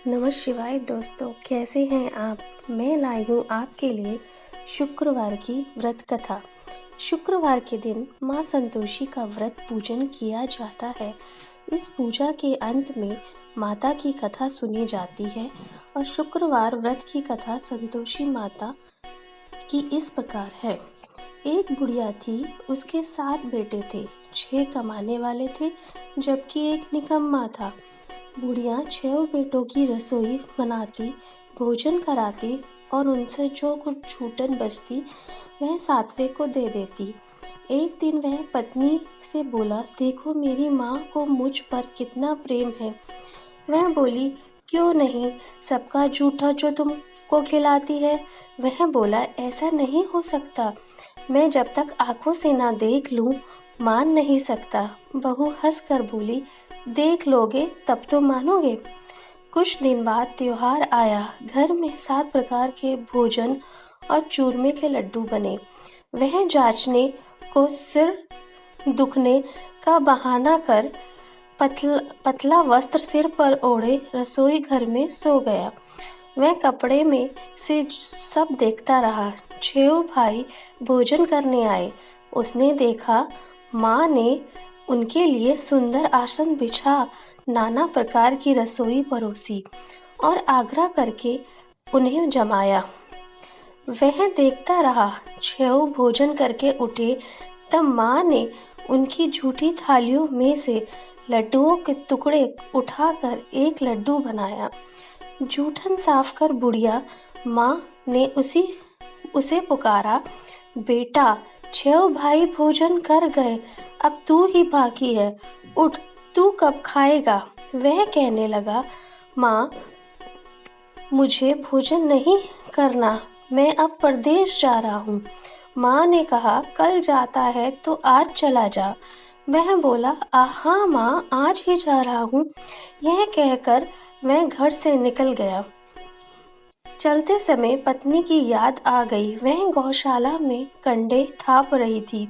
नमः शिवाय दोस्तों, कैसे हैं आप। मैं लाई हूँ आपके लिए शुक्रवार की व्रत कथा। शुक्रवार के दिन माँ संतोषी का व्रत पूजन किया जाता है। इस पूजा के अंत में माता की कथा सुनी जाती है और शुक्रवार व्रत की कथा संतोषी माता की इस प्रकार है। एक बुढ़िया थी, उसके 7 बेटे थे। 6 कमाने वाले थे जबकि एक निकम्मा था। बुढ़िया 6 बेटों की रसोई बनाती, भोजन कराती और उनसे जो कुछ छूटन बचती वह 7वें को दे देती। एक दिन वह पत्नी से बोला, देखो मेरी माँ को मुझ पर कितना प्रेम है। वह बोली, क्यों नहीं, सबका जूठा जो तुमको खिलाती है। वह बोला, ऐसा नहीं हो सकता, मैं जब तक आंखों से ना देख लूं मान नहीं सकता। बहू हंस कर बोली, देख लोगे तब तो मानोगे। कुछ दिन बाद त्योहार आया। घर में 7 प्रकार के भोजन और चूरमे के लड्डू बने। वह जांचने को सिर दुखने का बहाना कर पतला वस्त्र सिर पर ओढ़े रसोई घर में सो गया। वह कपड़े में से सब देखता रहा। 6 भाई भोजन करने आए। उसने देखा माँ ने उनके लिए सुंदर आसन बिछा नाना प्रकार की रसोई परोसी और आग्रह करके उन्हें जमाया। वह देखता रहा। 6 भोजन करके उठे तब माँ ने उनकी झूठी थालियों में से लड्डुओं के टुकड़े उठाकर एक लड्डू बनाया। जूठन साफ कर बुढ़िया माँ ने उसे पुकारा, बेटा 6 भाई भोजन कर गए, अब तू ही बाकी है, उठ, तू कब खाएगा। वह कहने लगा, माँ मुझे भोजन नहीं करना, मैं अब परदेश जा रहा हूँ। माँ ने कहा, कल जाता है तो आज चला जा। वह बोला, हाँ माँ, आज ही जा रहा हूँ। यह कहकर मैं घर से निकल गया। चलते समय पत्नी की याद आ गई। वह गौशाला में कंडे थाप रही थी।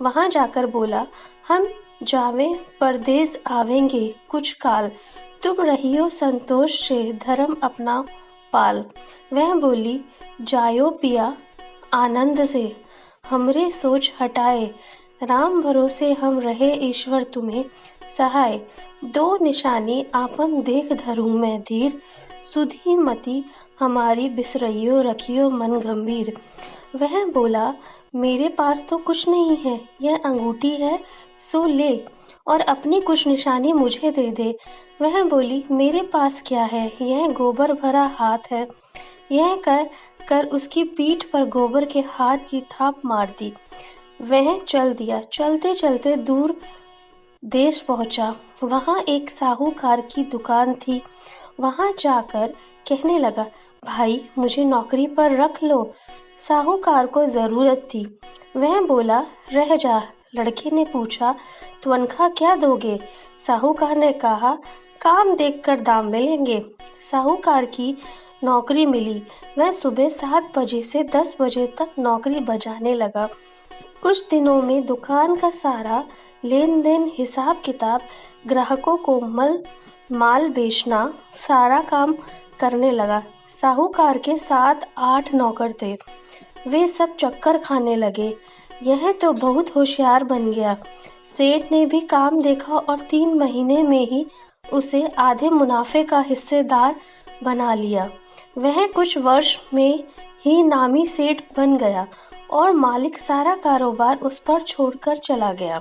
वहां जाकर बोला, हम जावे परदेस आवेंगे कुछ काल, तुम रहियो संतोष से धर्म अपना पाल। वह बोली, जायो पिया आनंद से, हमरे सोच हटाए, राम भरोसे हम रहे ईश्वर तुम्हें सहाय। 2 निशानी आपन देख धरूं मैं धीर, सुधी मति हमारी बिसरइयो रखियो मन गंभीर। वह बोला, मेरे पास तो कुछ नहीं है, यह अंगूठी है सो ले और अपनी कुछ निशानी मुझे दे दे। वह बोली, मेरे पास क्या है, यह गोबर भरा हाथ है। यह कर उसकी पीठ पर गोबर के हाथ की थाप मार दी। वह चल दिया। चलते चलते दूर देश पहुंचा। वहां एक साहूकार की दुकान थी। वहां जाकर कहने लगा, भाई मुझे नौकरी पर रख लो। साहूकार को जरूरत थी। वह बोला, रह जा। लड़के ने पूछा, तनख्वाह क्या दोगे। साहूकार ने कहा, काम देखकर दाम मिलेंगे। साहूकार की नौकरी मिली। वह सुबह 7 बजे से 10 बजे तक नौकरी बजाने लगा। कुछ दिनों में दुकान का सारा लेन देन, हिसाब किताब, ग्राहकों को माल बेचना, सारा काम करने लगा। साहूकार के 7-8 नौकर थे। वे सब चक्कर खाने लगे। यह तो बहुत होशियार बन गया। सेठ ने भी काम देखा और 3 महीने में ही उसे आधे मुनाफे का हिस्सेदार बना लिया। वह कुछ वर्ष में ही नामी सेठ बन गया और मालिक सारा कारोबार उस पर छोड़कर चला गया।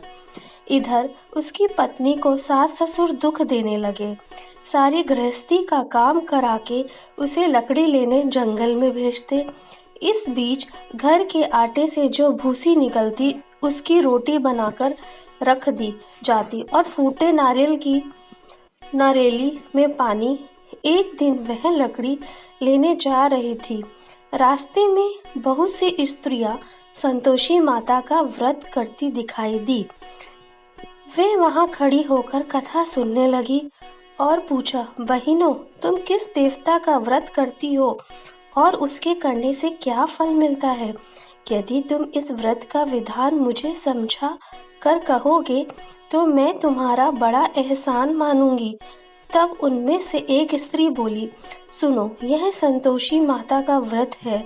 इधर उसकी पत्नी को सास ससुर दुख देने लगे। सारी गृहस्थी का काम करा के उसे लकड़ी लेने जंगल में भेजते। इस बीच घर के आटे से जो भूसी निकलती उसकी रोटी बनाकर रख दी जाती और फूटे नारियली में पानी। एक दिन वह लकड़ी लेने जा रही थी। रास्ते में बहुत सी स्त्रियां संतोषी माता का व्रत करती दिखाई दी। वे वहां खड़ी होकर कथा सुनने लगी और पूछा, बहिनों तुम किस देवता का व्रत करती हो और उसके करने से क्या फल मिलता है। यदि तुम इस व्रत का विधान मुझे समझा कर कहोगे तो मैं तुम्हारा बड़ा एहसान मानूंगी। तब उनमें से एक स्त्री बोली, सुनो, यह संतोषी माता का व्रत है।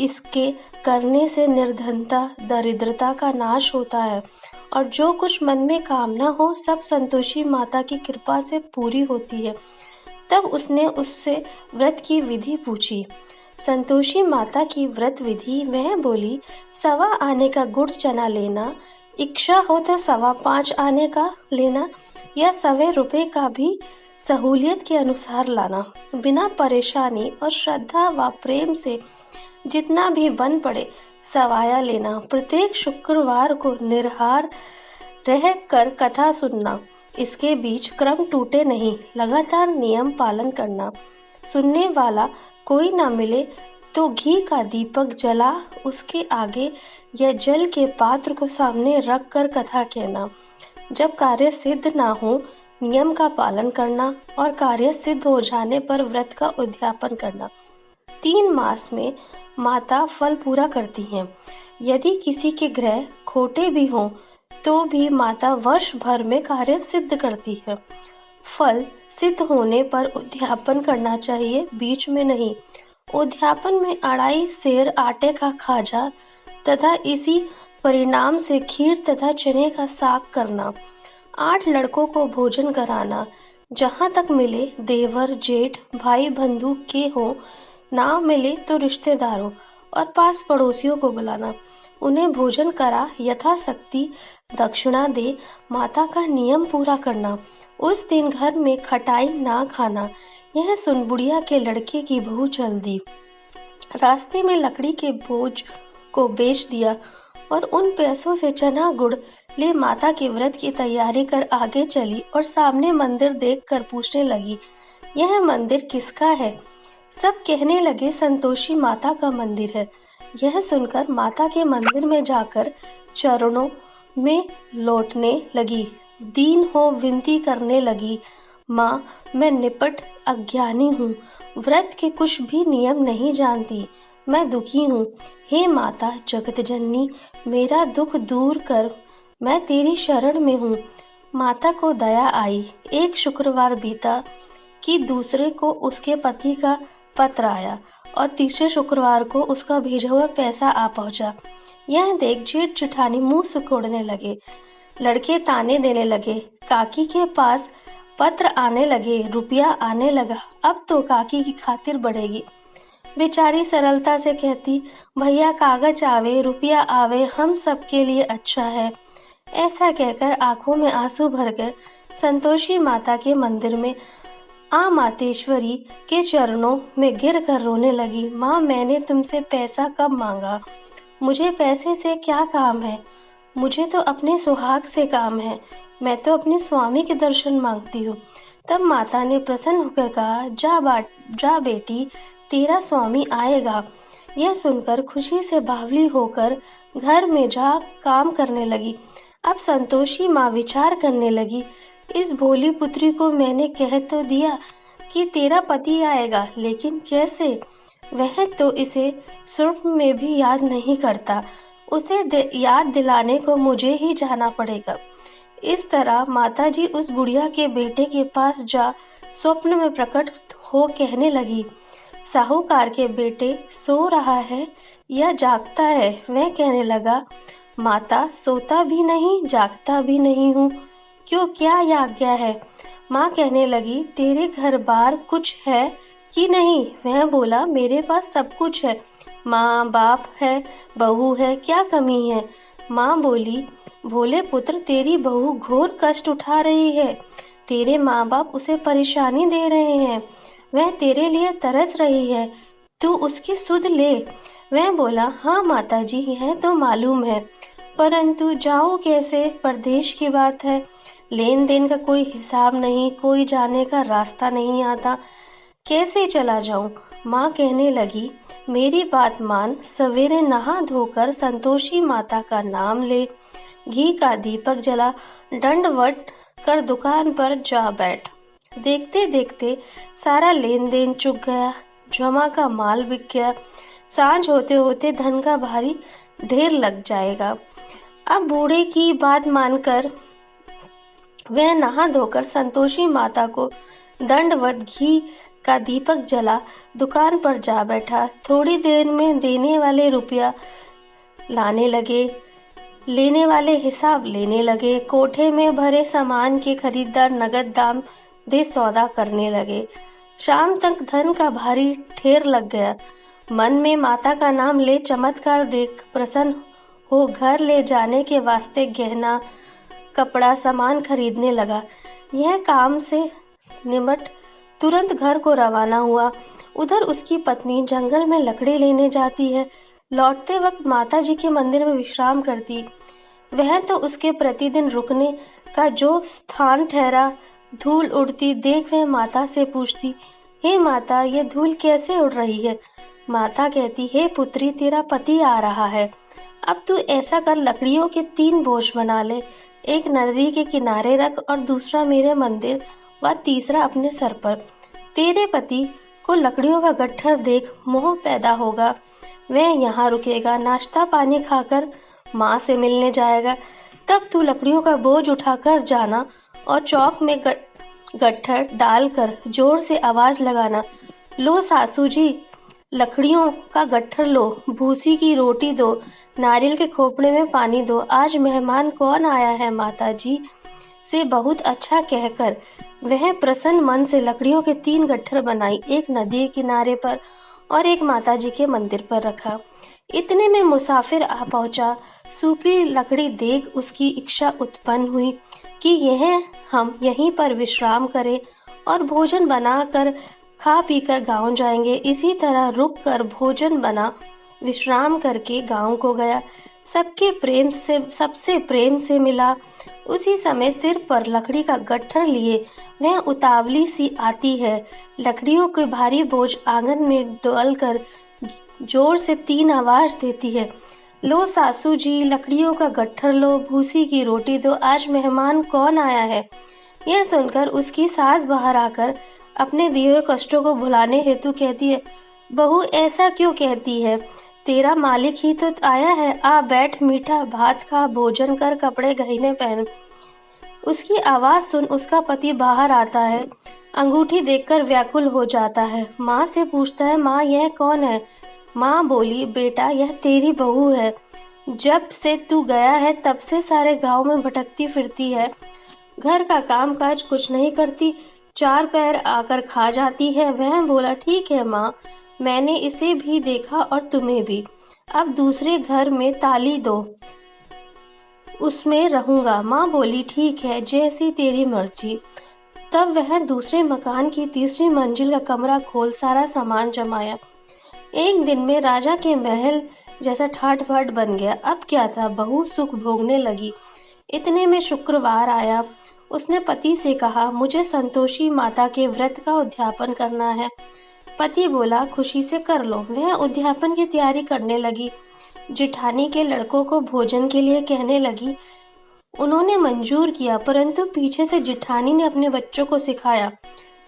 इसके करने से निर्धनता, दरिद्रता का नाश होता है और जो कुछ मन में कामना हो सब संतोषी माता की कृपा से पूरी होती है। तब उसने उससे व्रत की विधि पूछी। संतोषी माता की व्रत विधि वह बोली, 1.25 आने का गुड़ चना लेना, इच्छा हो तो 5.25 आने का लेना या 1.25 रुपए का भी सहूलियत के अनुसार लाना। बिना परेशानी और श्रद्धा व प्रेम से जितना भी बन पड़े सवाया लेना। प्रत्येक शुक्रवार को निराहार रह कर कथा सुनना। इसके बीच क्रम टूटे नहीं, लगातार नियम पालन करना। सुनने वाला कोई ना मिले तो घी का दीपक जला उसके आगे या जल के पात्र को सामने रख कर कथा कहना। जब कार्य सिद्ध ना हो नियम का पालन करना और कार्य सिद्ध हो जाने पर व्रत का उद्यापन करना। 3 मास में माता फल पूरा करती हैं। यदि किसी के ग्रह खोटे भी हों तो भी माता वर्ष भर में कार्य सिद्ध करती है। फल सिद्ध होने पर उद्यापन करना चाहिए, बीच में नहीं। उद्यापन में 2.5 सेर आटे का खाजा तथा इसी परिणाम से खीर तथा चने का साग करना। 8 लड़कों को भोजन कराना। जहाँ तक मिले देवर, जेठ, भाई बंधु के हों, ना मिले तो रिश्तेदारों और पास पड़ोसियों को बुलाना। उन्हें भोजन करा यथाशक्ति दक्षिणा दे माता का नियम पूरा करना। उस दिन घर में खटाई ना खाना। यह सुन बुढ़िया के लड़के की बहू चल दी। रास्ते में लकड़ी के बोझ को बेच दिया और उन पैसों से चना गुड़ ले माता के व्रत की तैयारी कर आगे चली और सामने मंदिर देखकर पूछने लगी, यह मंदिर किसका है? सब कहने लगे, संतोषी माता का मंदिर है। यह सुनकर माता के मंदिर में जाकर चरणों में लौटने लगी, दीन हो विनती करने लगी, माँ, मैं निपट अज्ञानी हूँ, व्रत के कुछ भी नियम नहीं जानती, मैं दुखी हूँ। हे माता जगत जननी, मेरा दुख दूर कर, मैं तेरी शरण में हूँ। माता को दया आई। एक शुक्रवार बीता कि दूसरे को उसके पति का पत्र आया और तीसरे शुक्रवार को उसका भेजा हुआ पैसा आ पहुंचा। यह देख जेठ जेठानी मुंह सिकोड़ने लगे। लड़के ताने देने लगे। काकी के पास पत्र आने लगे, रुपया आने लगा, अब तो काकी की खातिर बढ़ेगी। बेचारी सरलता से कहती, भैया कागज आवे, रुपया आवे, हम सबके लिए अच्छा है। ऐसा कहकर आंखों में आंसू भरकर संतोषी माता के मंदिर में मातेश्वरी के चरणों में गिर कर रोने लगी। माँ, मैंने तुमसे पैसा कब मांगा? मुझे पैसे से क्या काम है? मुझे तो अपने सुहाग से काम है। मैं तो अपने स्वामी के दर्शन मांगती हूँ। तब माता ने प्रसन्न होकर कहा, जा बेटी, तेरा स्वामी आएगा। यह सुनकर खुशी से बावली होकर घर में जा काम करने लगी। अब संतोषी माँ विचार करने लगी, इस भोली पुत्री को मैंने कह तो दिया कि तेरा पति आएगा, लेकिन कैसे? वह तो इसे स्वप्न में भी याद नहीं करता। उसे याद दिलाने को मुझे ही जाना पड़ेगा। इस तरह माताजी उस बुढ़िया के बेटे के पास जा स्वप्न में प्रकट हो कहने लगी, साहूकार के बेटे सो रहा है या जागता है? वह कहने लगा, माता, सोता भी नहीं जागता भी नहीं हूँ, क्यों, क्या आज्ञा है? माँ कहने लगी, तेरे घर बार कुछ है कि नहीं? वह बोला, मेरे पास सब कुछ है, माँ बाप है, बहू है, क्या कमी है? माँ बोली, भोले पुत्र, तेरी बहू घोर कष्ट उठा रही है, तेरे माँ बाप उसे परेशानी दे रहे हैं, वह तेरे लिए तरस रही है, तू उसकी सुध ले। वह बोला, हाँ माताजी, यह तो मालूम है, परंतु जाऊं कैसे? परदेश की बात है, लेन देन का कोई हिसाब नहीं, कोई जाने का रास्ता नहीं आता, कैसे चला जाऊं? माँ कहने लगी, मेरी बात मान, सवेरे नहा धोकर संतोषी माता का नाम ले, घी का दीपक जला, दंडवत कर दुकान पर जा बैठ। देखते देखते सारा लेन देन चुक गया, जमा का माल बिक गया, सांझ होते होते धन का भारी ढेर लग जाएगा। अब बूढ़े की बात मानकर वह नहा धोकर संतोषी माता को दंडवत घी का दीपक जला, दुकान पर जा बैठा। थोड़ी देर में देने वाले रुपया लाने लगे, लेने वाले हिसाब लेने लगे। कोठे में भरे सामान के खरीदार नगद दाम दे सौदा करने लगे। शाम तक धन का भारी ढेर लग गया। मन में माता का नाम ले चमत्कार देख प्रसन्न हो घर ले जाने के वास्ते गहना कपड़ा सामान खरीदने लगा। यह काम से निमट तुरंत घर को रवाना हुआ। उधर उसकी पत्नी जंगल में लकड़ी लेने जाती है। लौटते वक्त माता जी के मंदिर में विश्राम करती। वह तो उसके प्रतिदिन रुकने का जो स्थान ठहरा। धूल उड़ती देख वह माता से पूछती, हे माता, ये धूल कैसे उड़ रही है? माता कहती, हे पुत्री, तेरा पति आ रहा है। अब तू ऐसा कर, लकड़ियों के 3 बोझ बना ले। एक नदी के किनारे रख और दूसरा मेरे मंदिर व तीसरा अपने सर पर। तेरे पति को लकड़ियों का गट्ठर देख मोह पैदा होगा। वह यहाँ रुकेगा, नाश्ता पानी खाकर माँ से मिलने जाएगा। तब तू लकड़ियों का बोझ उठाकर जाना और चौक में गट्ठर डालकर जोर से आवाज लगाना, लो सासू जी, लकड़ियों का गट्ठर लो, भूसी की रोटी दो, नारियल के खोपड़े में पानी दो। आज मेहमान कौन आया है माता जी से बहुत अच्छा कहकर वह प्रसन्न मन से लकड़ियों के 3 गट्ठर बनाई। एक नदी के किनारे पर और एक माताजी के मंदिर पर रखा। इतने में मुसाफिर आ पहुंचा। सूखी लकड़ी देख उसकी इच्छा उत्पन्न हुई कि यह हम यहीं पर विश्राम करें और भोजन बनाकर खा पीकर गांव जाएंगे। इसी तरह रुक कर भोजन बना विश्राम करके गांव को गया। सबसे प्रेम से मिला। उसी समय सिर पर लकड़ी का गट्ठर लिए वह उतावली सी आती है। लकड़ियों के भारी बोझ आंगन में डालकर जोर से 3 आवाज देती है, लो सासू जी, लकड़ियों का गट्ठर लो, भूसी की रोटी दो, आज मेहमान कौन आया है? यह सुनकर उसकी सास बाहर आकर अपने दिए हुए कष्टों को भुलाने हेतु कहती है, बहू ऐसा क्यों कहती है? तेरा मालिक ही तो आया है। आ बैठ, मीठा भात खा, भोजन कर, कपड़े गहने पहन। उसकी आवाज सुन उसका पति बाहर आता है। अंगूठी देखकर व्याकुल हो जाता है। माँ से पूछता है, माँ यह कौन है? माँ बोली, बेटा यह तेरी बहू है। जब से तू गया है तब से सारे गांव में भटकती फिरती है। घर का काम काज कुछ नहीं करती, 4 पैर आकर खा जाती है। वह बोला, ठीक है माँ, मैंने इसे भी देखा और तुम्हें भी। अब दूसरे घर में ताली दो, उसमें रहूंगा। माँ बोली, ठीक है, जैसी तेरी मर्जी। तब वह दूसरे मकान की तीसरी मंजिल का कमरा खोल सारा सामान जमाया। एक दिन में राजा के महल जैसा ठाट बाट बन गया। अब क्या था, बहू सुख भोगने लगी। इतने में शुक्रवार आया। उसने पति से कहा, मुझे संतोषी माता के व्रत का उद्यापन करना है। पति बोला, खुशी से कर लो। वह उद्यापन की तैयारी करने लगी। जिठानी के लड़कों को भोजन के लिए कहने लगी। उन्होंने मंजूर किया, परंतु पीछे से जिठानी ने अपने बच्चों को सिखाया,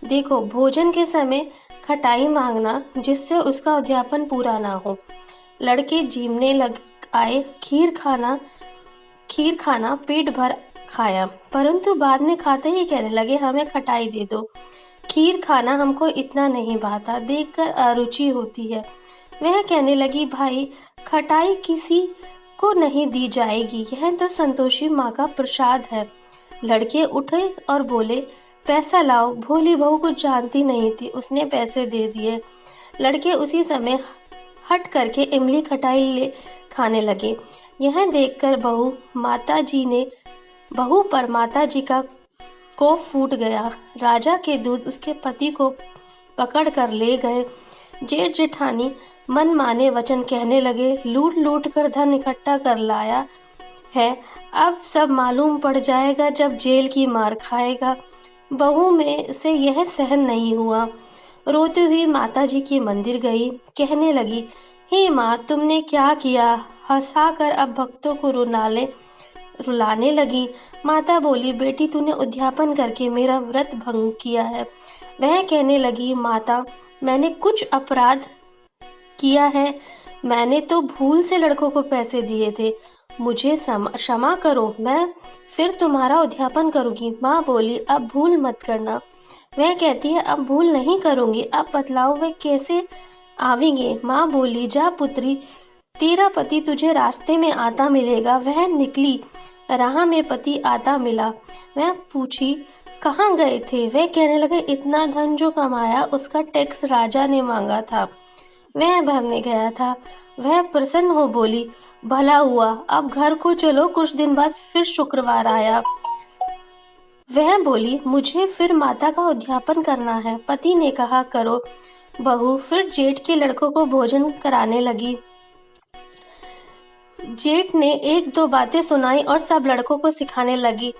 देखो भोजन के समय खटाई मांगना, जिससे उसका उद्यापन पूरा ना हो। लड़के जीमने लग आए। खीर खाना पेट भर खाया, परंतु बाद में खाते ही कहने लगे, हमें खटाई दे दो। खीर खाना हमको इतना नहीं भाता, देखकर अरुचि होती है। वह कहने लगी, भाई खटाई किसी को नहीं दी जाएगी, यह तो संतोषी माँ का प्रसाद है। लड़के उठे और बोले, पैसा लाओ। भोली बहू कुछ जानती नहीं थी, उसने पैसे दे दिए। लड़के उसी समय हट करके इमली खटाई ले खाने लगे। यह देखकर बहू पर माता जी का कोप फूट गया। राजा के दूत उसके पति को पकड़ कर ले गए। जेठ जेठानी मन माने वचन कहने लगे, लूट लूट कर धन इकट्ठा कर लाया है, अब सब मालूम पड़ जाएगा जब जेल की मार खाएगा। बहू में से यह सहन नहीं हुआ। रोती हुई माता जी के मंदिर गई। कहने लगी, हे माँ, तुमने क्या किया? हंसाकर अब भक्तों को रुलाने लगी। माता बोली, बेटी तूने उद्यापन करके मेरा व्रत भंग किया है। वह कहने लगी, माता मैंने कुछ अपराध किया है, मैंने तो भूल से लड़कों को पैसे दिए थे, मुझे क्षमा करो, मैं फिर तुम्हारा उद्यापन करूंगी। माँ बोली, अब भूल मत करना। वह कहती है अब भूल नहीं करूंगी। अब बतलाओ वे कैसे आवेंगे। माँ बोली, जा पुत्री, तेरा पति तुझे रास्ते में आता मिलेगा। वह निकली, राह में पति आता मिला। वह पूछी, कहाँ गए थे। वह कहने लगे, इतना धन जो कमाया उसका टैक्स राजा ने मांगा था, वह भरने गया था। वह प्रसन्न हो बोली, भला हुआ, अब घर को चलो। कुछ दिन बाद फिर शुक्रवार आया। वह बोली, मुझे फिर माता का उद्यापन करना है। पति ने कहा, करो बहू। फिर जेठ के लड़कों को भोजन कराने लगी। जेठ ने एक दो बातें सुनाई और सब लड़कों को सिखाने लगी।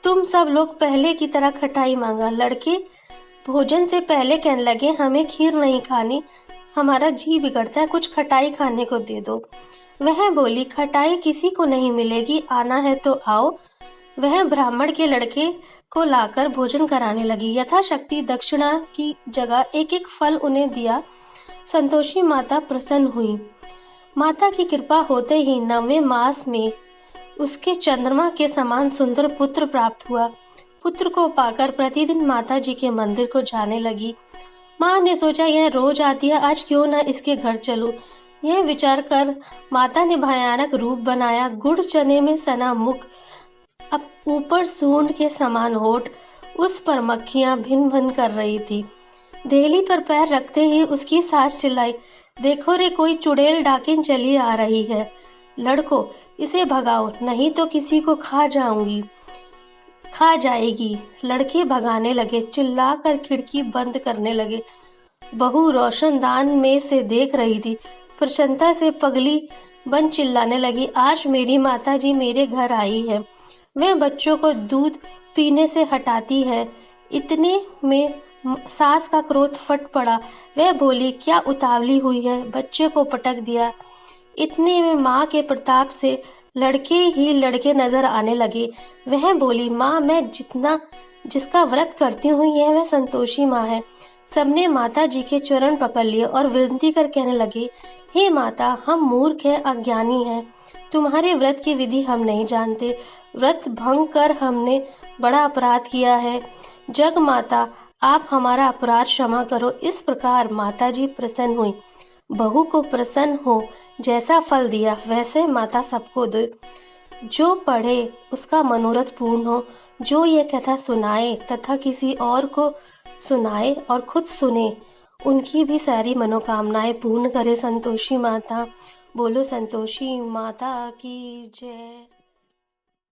तुम सब लोग पहले की तरह खटाई मांगा। लड़के भोजन से पहले कहने लगे, हमें खीर नहीं खानी, हमारा जी बिगड़ता है, कुछ खटाई खाने को दे दो। वह बोली, खटाई किसी को नहीं मिलेगी, आना है तो आओ। वह ब्राह्मण के लड़के को लाकर भोजन कराने लगी। यथाशक्ति दक्षिणा की जगह एक एक फल उन्हें दिया। संतोषी माता प्रसन्न हुई। माता की कृपा होते ही 9वें मास में उसके चंद्रमा के समान सुंदर पुत्र प्राप्त हुआ। पुत्र को पाकर प्रतिदिन माता जी के मंदिर को जाने लगी। माँ ने सोचा, यह रोज आती है, आज क्यों न इसके घर चलूं। यह विचार कर माता ने भयानक रूप बनाया। गुड़ चने में सना मुख, अब ऊपर सूंड के समान होठ, उस पर मक्खियां भिन भिन कर रही थी। देहली पर पैर रखते ही उसकी सास चिल्लाई, देखो रे, कोई चुड़ैल डाकिन चली आ रही है। लड़को, इसे भगाओ, नहीं तो किसी को खा जाएगी। लड़के भगाने लगे, चिल्लाकर खिड़की बंद करने लगे। बहू रोशनदान में से देख रही थी। प्रसन्नता से पगली बन चिल्लाने लगी, आज मेरी माता जी मेरे घर आई है। वह बच्चों को दूध पीने से हटाती है। इतने में सास का क्रोध फट पड़ा। वह बोली, क्या उतावली हुई है, बच्चे को पटक दिया। इतने में माँ के प्रताप से लड़के ही लड़के नजर आने लगे। वह बोली, माँ, मैं जिसका व्रत करती हूँ यह वह संतोषी माँ है। सबने माता जी के चरण पकड़ लिए और विनती कर कहने लगे, हे माता, हम मूर्ख हैं, अज्ञानी हैं, तुम्हारे व्रत की विधि हम नहीं जानते। व्रत भंग कर हमने बड़ा अपराध किया है। जग माता, आप हमारा अपराध क्षमा करो। इस प्रकार माता जी प्रसन्न हुई। बहू को प्रसन्न हो, जैसा फल दिया वैसे माता सबको दे। जो पढ़े उसका मनोरथ पूर्ण हो। जो ये कथा सुनाए तथा किसी और को सुनाए और खुद सुने, उनकी भी सारी मनोकामनाएं पूर्ण करे संतोषी माता। बोलो संतोषी माता की जय।